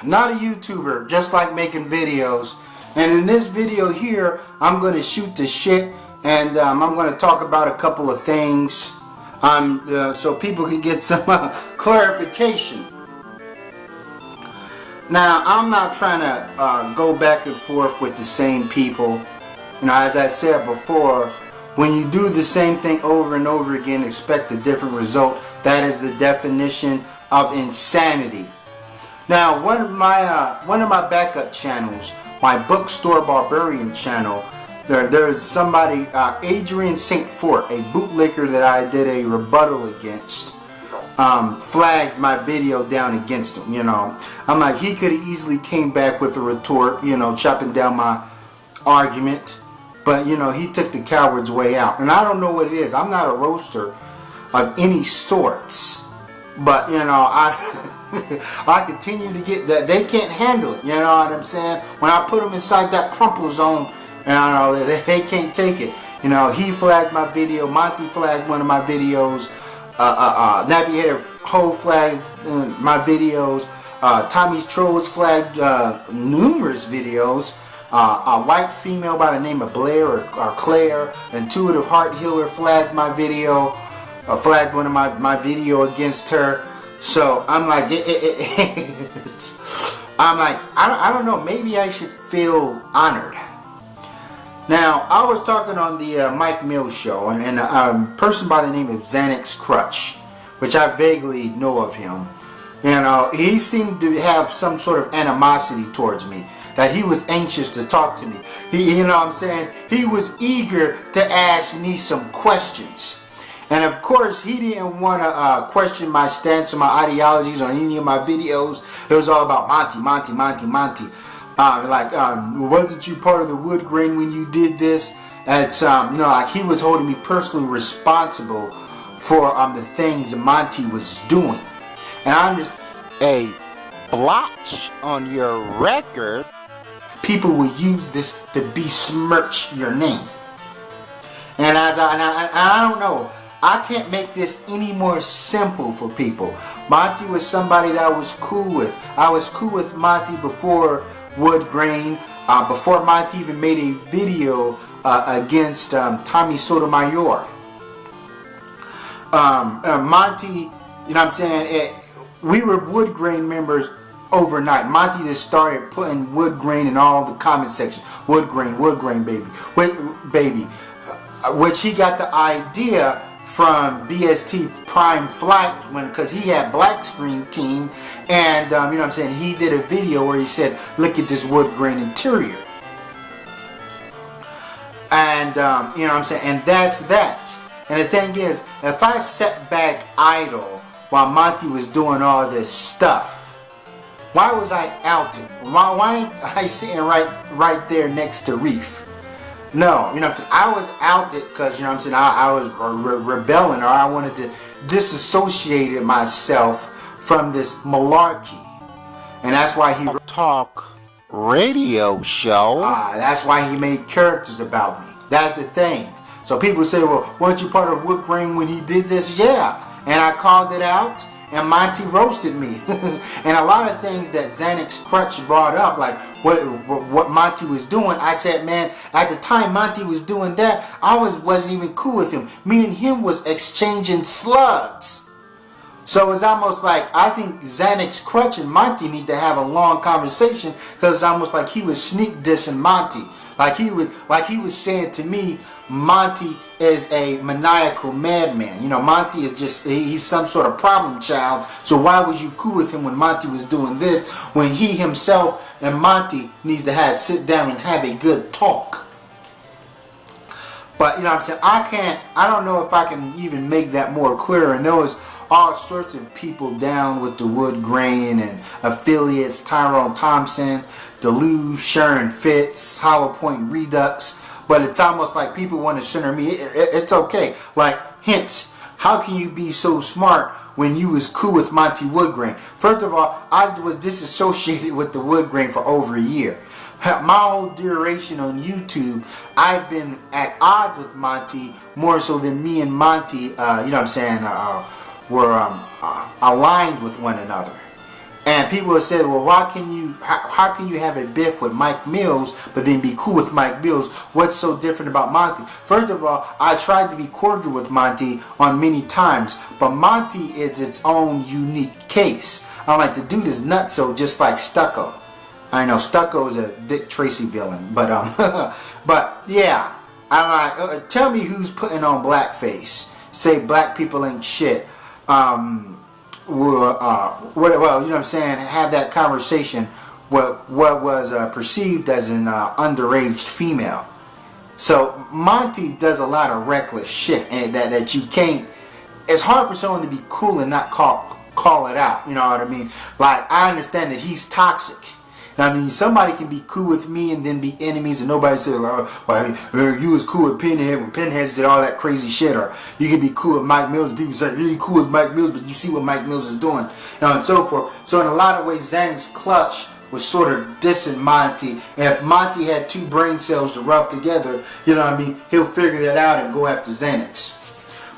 not a YouTuber, just like making videos. And in this video here, I'm going to shoot the shit, and I'm going to talk about a couple of things so people can get some clarification. Now, I'm not trying to go back and forth with the same people. You know, as I said before, when you do the same thing over and over again, expect a different result. That is the definition of insanity. Now, one of my backup channels, my Bookstore Barbarian channel, there's somebody, Adrian St. Fort, a bootlicker that I did a rebuttal against, flagged my video down against him. You know, I'm like, he could have easily came back with a retort, you know, chopping down my argument, but you know, he took the coward's way out. And I don't know what it is. I'm not a roaster of any sorts, but you know, I continue to get that they can't handle it. You know what I'm saying? When I put them inside that crumple zone, you know, they can't take it. You know, he flagged my video. Monty flagged one of my videos. Nappy Headed Ho flagged my videos. Tommy's Trolls flagged numerous videos. A white female by the name of Blair or Claire, Intuitive Heart Healer, flagged my video. Flagged one of my video against her. So I'm like, I don't know. Maybe I should feel honored. Now, I was talking on the Mike Mills show, and a person by the name of Xanax Crutch, which I vaguely know of him. You know, he seemed to have some sort of animosity towards me, that he was anxious to talk to me. You know what I'm saying? He was eager to ask me some questions. And of course, he didn't want to question my stance or my ideologies on any of my videos. It was all about Monty. Wasn't you part of the Woodgrain when you did this? It's you know, like he was holding me personally responsible for the things that Monty was doing. And I'm just a blotch on your record. People will use this to besmirch your name. And I don't know. I can't make this any more simple for people. Monty was somebody that I was cool with. I was cool with Monty before Woodgrain, before Monty even made a video against Tommy Sotomayor. Monty, you know what I'm saying, we were Woodgrain members overnight. Monty just started putting Woodgrain in all the comment sections. Woodgrain, baby. Which he got the idea from BST Prime Flight, because he had black screen team, and you know what I'm saying, he did a video where he said, look at this Woodgrain interior. And you know what I'm saying, and that's that. And the thing is, if I sat back idle while Monty was doing all this stuff, why was I outed? Why I sitting right there next to Reef? No, you know what I'm saying, I was outed because, you know what I'm saying, I was rebelling, or I wanted to disassociate myself from this malarkey. And that's why he talk radio show. That's why he made characters about me. That's the thing. So people say, well, weren't you part of Woodgrain when he did this? Yeah. And I called it out, and Monty roasted me. And a lot of things that Xanax Crutch brought up, like what Monty was doing, I said, man, at the time Monty was doing that, I wasn't even cool with him. Me and him was exchanging slugs. So it's almost like, I think Xanax Crutch and Monty need to have a long conversation, because it's almost like he was sneak dissing Monty. Like he was saying to me, Monty is a maniacal madman. You know, Monty is just, he's some sort of problem child. So why was you cool with him when Monty was doing this, when he himself and Monty needs to sit down and have a good talk? But you know what I'm saying, I don't know if I can even make that more clear. And there was all sorts of people down with the Woodgrain and affiliates, Tyrone Thompson, Deluge, Sharon Fitz, Hollow Point Redux. But it's almost like people want to center me. It's okay. Like, hence, how can you be so smart when you was cool with Monty Woodgrain? First of all, I was disassociated with the Woodgrain for over a year. My whole duration on YouTube, I've been at odds with Monty more so than me and Monty, you know what I'm saying, were aligned with one another. And people have said, well, how can you have a beef with Mike Mills, but then be cool with Mike Mills? What's so different about Monty? First of all, I tried to be cordial with Monty on many times, but Monty is its own unique case. I'm like, the dude is nutso, just like Stucco. I know Stucco is a Dick Tracy villain, but but yeah, I'm like, tell me who's putting on blackface. Say black people ain't shit. Well, you know what I'm saying? Have that conversation. What was perceived as an underage female. So Monty does a lot of reckless shit, and that you can't. It's hard for someone to be cool and not call it out. You know what I mean? Like, I understand that he's toxic. I mean, somebody can be cool with me and then be enemies, and nobody says, "Oh, well, you was cool with Pinhead when Pinheads did all that crazy shit," or you can be cool with Mike Mills, and people say, "You're cool with Mike Mills, but you see what Mike Mills is doing," and so forth. So in a lot of ways, Xanax Clutch was sort of dissing Monty. And if Monty had two brain cells to rub together, you know what I mean, he'll figure that out and go after Xanax.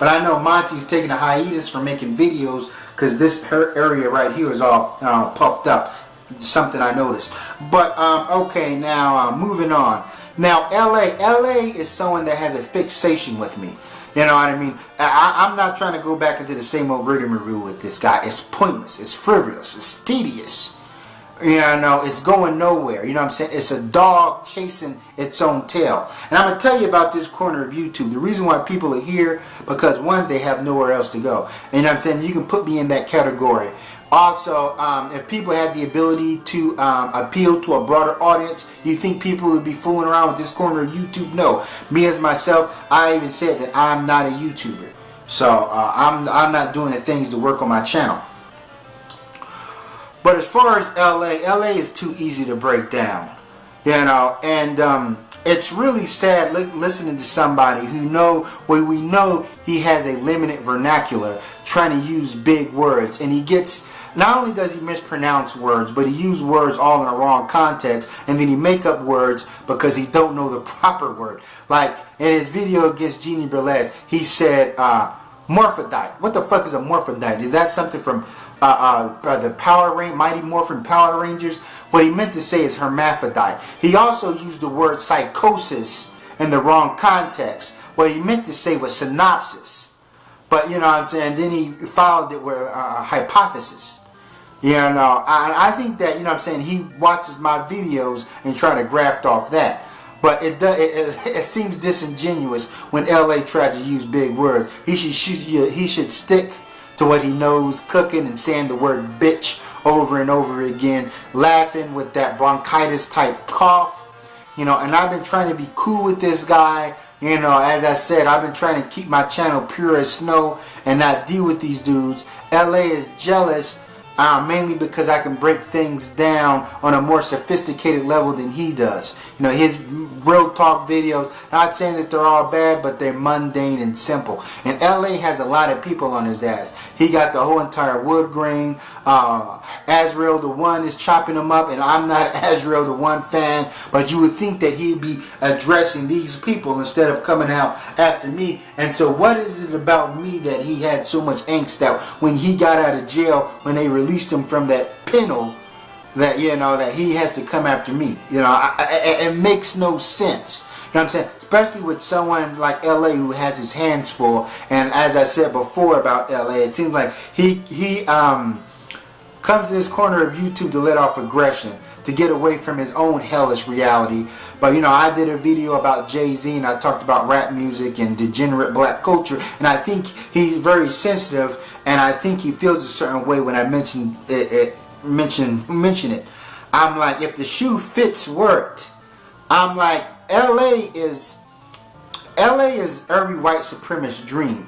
But I know Monty's taking a hiatus from making videos because this area right here is all puffed up. Something I noticed. But okay, now moving on. Now LA is someone that has a fixation with me. You know what I mean? I'm not trying to go back into the same old rigmarole with this guy. It's pointless. It's frivolous. It's tedious. You know, it's going nowhere. You know what I'm saying? It's a dog chasing its own tail. And I'm going to tell you about this corner of YouTube. The reason why people are here, because one, they have nowhere else to go. And you know what I'm saying? You can put me in that category. Also, if people had the ability to appeal to a broader audience, you think people would be fooling around with this corner of YouTube? No. Me as myself, I even said that I'm not a YouTuber. So, I'm not doing the things to work on my channel. But as far as LA is too easy to break down. You know, and it's really sad listening to somebody who we know he has a limited vernacular, trying to use big words, and he gets. Not only does he mispronounce words, but he uses words all in the wrong context, and then he make up words because he don't know the proper word. Like in his video against Jeannie Burlesque, he said morphodite. What the fuck is a morphodite? Is that something from the Mighty Morphin Power Rangers? What he meant to say is hermaphrodite. He also used the word psychosis in the wrong context. What he meant to say was synopsis. But you know what I'm saying? Then he followed it with hypothesis. You know, I think that, you know what I'm saying, he watches my videos and try to graft off that. But it seems disingenuous when LA tries to use big words. He should stick to what he knows, cooking and saying the word bitch over and over again, laughing with that bronchitis type cough. You know, and I've been trying to be cool with this guy. You know, as I said, I've been trying to keep my channel pure as snow and not deal with these dudes. LA is jealous. Mainly because I can break things down on a more sophisticated level than he does. You know, his real talk videos, not saying that they're all bad, but they're mundane and simple. And LA has a lot of people on his ass. He got the whole entire Woodgrain. Azrael the One is chopping him up, and I'm not Azrael the One fan, but you would think that he'd be addressing these people instead of coming out after me. And so what is it about me that he had so much angst that when he got out of jail, when they released him from that penal, that, you know, that he has to come after me? You know, it makes no sense. You know what I'm saying? Especially with someone like LA who has his hands full. And as I said before about LA, it seems like he comes to this corner of YouTube to let off aggression, to get away from his own hellish reality. But you know, I did a video about Jay-Z, and I talked about rap music and degenerate black culture, and I think he's very sensitive, and I think he feels a certain way when I mention it. I'm like, if the shoe fits, wear it. I'm like, LA is every white supremacist dream.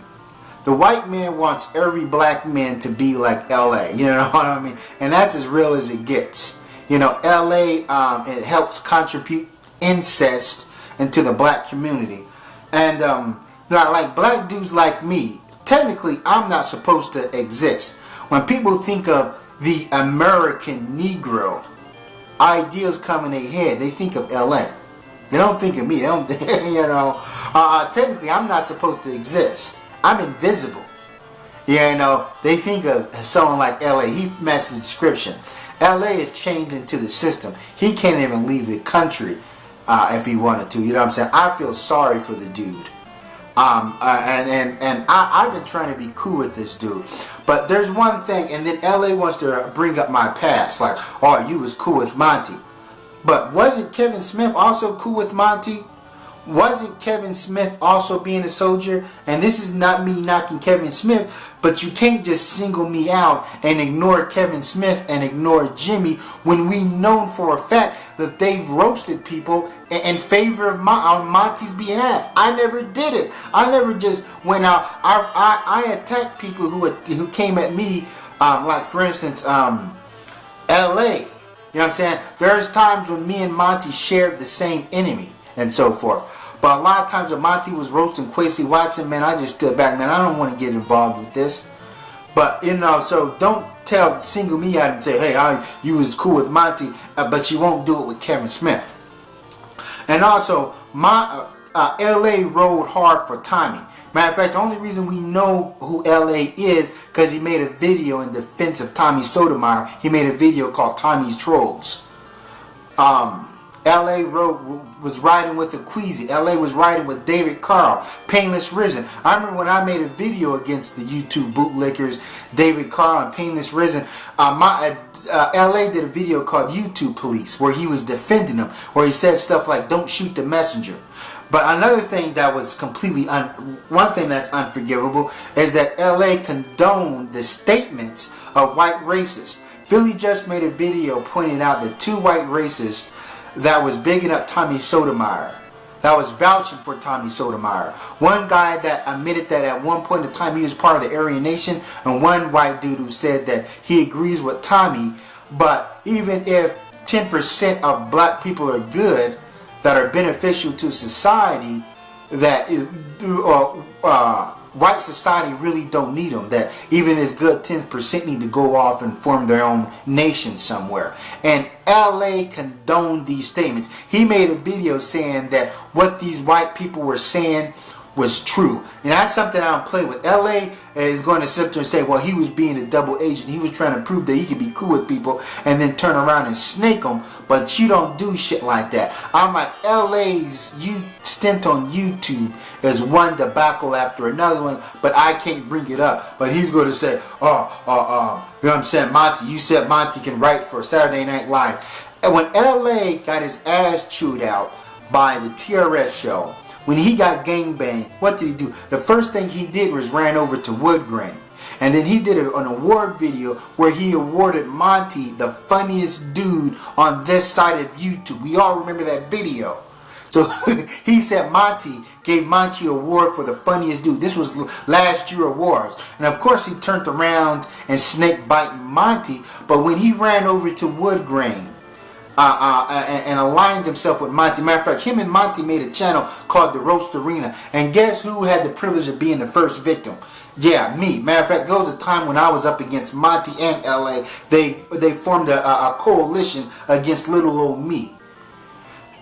The white man wants every black man to be like LA, you know what I mean? And that's as real as it gets. You know, LA, it helps contribute incest into the black community. And like black dudes like me, technically I'm not supposed to exist. When people think of the American Negro, ideas come in their head. They think of LA. They don't think of me. They don't, you know. Technically I'm not supposed to exist. I'm invisible. You know, they think of someone like LA. He matches the description. LA is chained into the system. He can't even leave the country if he wanted to. You know what I'm saying? I feel sorry for the dude. And I've been trying to be cool with this dude. But there's one thing, and then LA wants to bring up my past. Like, oh, you was cool with Monty. But wasn't Kevin Smith also cool with Monty? Wasn't Kevin Smith also being a soldier? And this is not me knocking Kevin Smith, but you can't just single me out and ignore Kevin Smith and ignore Jimmy when we know for a fact that they've roasted people in favor of on Monty's behalf. I never did it. I never just went out. I attacked people who came at me, like for instance, LA. You know what I'm saying? There's times when me and Monty shared the same enemy and so forth. But a lot of times when Monty was roasting Kwesi Watson, man, I just stood back, man, I don't want to get involved with this. But, you know, so don't single me out and say, hey, you was cool with Monty, but you won't do it with Kevin Smith. And also, LA rode hard for Tommy. Matter of fact, the only reason we know who LA is because he made a video in defense of Tommy Sotomayor. He made a video called Tommy's Trolls. LA was riding with Queasy. LA was riding with David Carl, Painless Risen. I remember when I made a video against the YouTube bootlickers, David Carl and Painless Risen. LA did a video called YouTube Police where he was defending them, where he said stuff like, don't shoot the messenger. But another thing that was completely, one thing that's unforgivable is that LA condoned the statements of white racists. Philly just made a video pointing out that two white racists that was bigging up Tommy Sotomayor, that was vouching for Tommy Sotomayor. One guy that admitted that at one point in time he was part of the Aryan Nation, and one white dude who said that he agrees with Tommy, but even if 10% of black people are good, that are beneficial to society, that white society really don't need them, that even this good 10% need to go off and form their own nation somewhere. And LA condoned these statements. He made a video saying that what these white people were saying was true. And that's something I don't play with. LA is going to sit there and say, well, he was being a double agent. He was trying to prove that he could be cool with people and then turn around and snake them. But you don't do shit like that. I'm like, LA's stint on YouTube is one debacle after another one, but I can't bring it up. But he's going to say, you know what I'm saying, Monty, you said Monty can write for Saturday Night Live. And when LA got his ass chewed out by the TRS show, when he got gangbanged, what did he do? The first thing he did was ran over to Woodgrain. And then he did an award video where he awarded Monty the funniest dude on this side of YouTube. We all remember that video. So he said Monty gave Monty an award for the funniest dude. This was last year awards. And of course he turned around and snake bite Monty. But when he ran over to Woodgrain, and aligned himself with Monty. Matter of fact, him and Monty made a channel called The Roast Arena. And guess who had the privilege of being the first victim? Yeah, me. Matter of fact, there was a time when I was up against Monty and LA. They formed a coalition against little old me.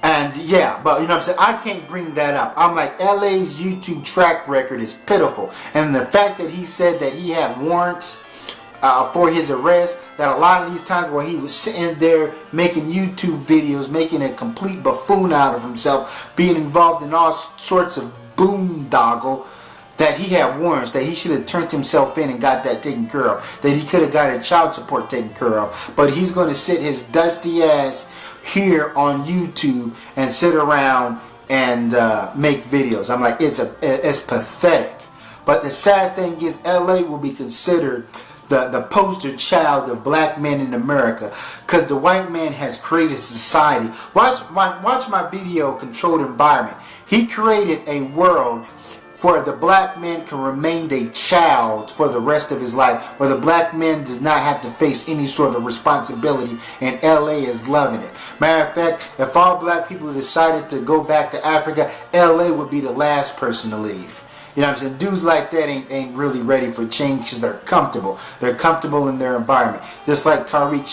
And yeah, but you know what I'm saying, I can't bring that up. I'm like, LA's YouTube track record is pitiful. And the fact that he said that he had warrants for his arrest, that a lot of these times where he was sitting there making YouTube videos, making a complete buffoon out of himself, being involved in all sorts of boondoggle, that he had warrants, that he should have turned himself in and got that taken care of, that he could have got a child support taken care of. But he's going to sit his dusty ass here on YouTube and sit around and make videos. I'm like, it's pathetic. But the sad thing is, LA will be considered the poster child of black men in America, because the white man has created society. Watch my video, Controlled Environment. He created a world for the black man can remain a child for the rest of his life, where the black man does not have to face any sort of responsibility, and LA is loving it. Matter of fact, if all black people decided to go back to Africa, LA would be the last person to leave. You know what I'm saying? Dudes like that ain't really ready for change because they're comfortable. They're comfortable in their environment. Just like Tariq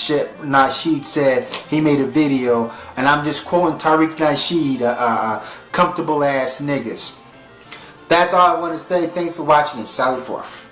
Nasheed said, he made a video, and I'm just quoting Tariq Nasheed, comfortable ass niggas. That's all I want to say. Thanks for watching it. Sally Forth.